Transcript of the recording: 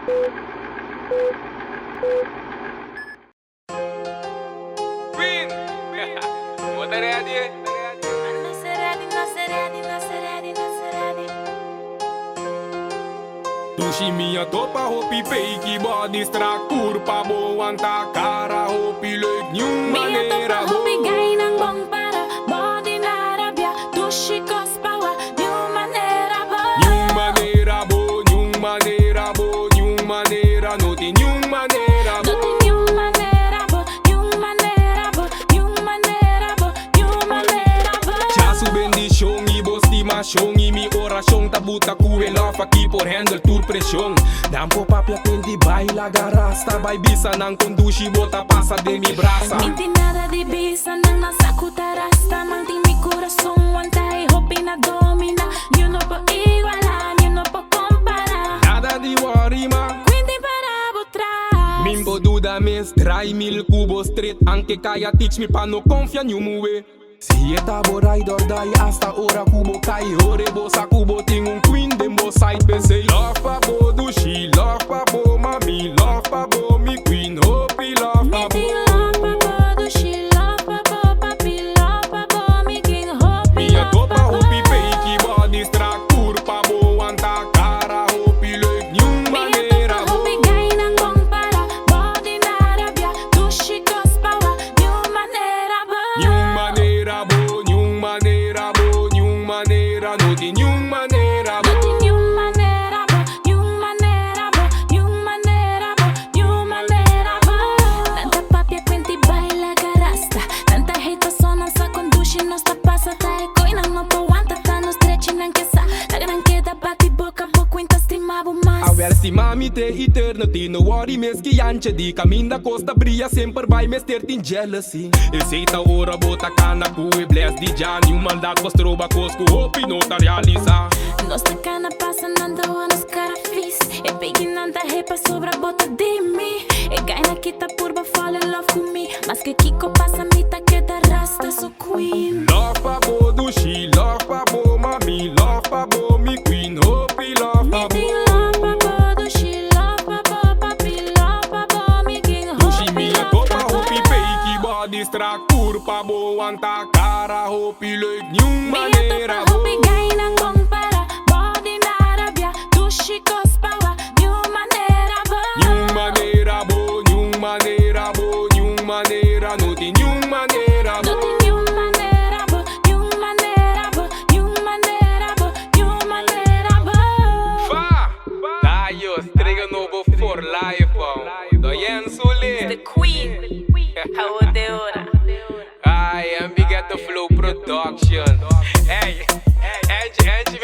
Queen! What are ready? Tushi minha topa, hopi fake body strak, kurpa boan ta cara, hopi leuk nieuw manera ho. Hopi gay ng bong para, body na rabia, tushi kospawa, new manera bo. Nieuw manera bo, nieuw manera bo, nieuw manera, noti nieuw manera bo. Noti new manera bo, new manera bo, new manera bo, new manera bo. Chasu bendición y estimación y mi oración tabuta kuela aqui por handle tour pressão. Dampo papia pendi baila garasta, vai bisa nang conduci bota passa de mi braça. Minti nada di bisa nang nasa kutarasta, manting mi corazón wantay hopi na domina. You no po igualar, you no po comparar. Nada de worry ma. Quindi paravo trás. Mimbo duda mes, dry mil cubo straight, anche kaya teach me pa no confia new move. Si eta bo ride or die hasta ora kubo kai ore bo sa kubo ting un queen dem bo side be say love pa bo do she love pa bo mami love pa bo mi queen hopi love pa bo. Miti love pa bo, do she love pa bo, papi love pa bo, mi king hopi Minha love topa pa bo. hopi fake body strak, kurpa bo anta cara hopi leuk nieuw manera bo. Hopi gay ng bong para, body na rabia, tushi kospawa, new manera bo. Nieuw manera bo, nieuw manera bo, nieuw manera, noti nieuw manera bo. Noti new manera bo, new manera bo, new manera bo, new manera bo. Tanta papia quindi baila garasta, tanta hate sonan sa conduci non sta passa tai coina no po wanta tano stretching anche sa la gran queda bati boca bo quinta stimavo mas. Aversi mami te eternity, no worry mes que anche di caminda costa brilha sempre vai mes ter tin jealousy. E seita ora bota cana cu e bless di già, new mandat postroba cosco hopi nota realiza. Nossa cana passa nanda anos cara fis. E peguei nanda repa sobra bota de mim. E gai na kita purba fall in love with me. Mas que Kiko passa mita que da rasta so queen. Love pa bo do she love pa bo mami love pa bo mi queen hopi love pa bo. Miti love pa bo, do she love pa bo, papi love pa bo, mi king Tushi hopi minha love topa pa bo. hopi fake body strak, kurpa bo anta cara hopi leuk nieuw manera Minha bo. topa hopi gay ng bong para, body na rabia, tushi kospawa, new manera bo. Nieuw manera bo, nieuw manera bo, nieuw manera, noti nieuw manera bo. Noti new manera bo, new manera bo, new manera bo, new manera bo. Fa! Tayo, strega novo for life, Doyen Sule. The Queen, how de hora. I am Big at the Flow Production. Hey, Angie,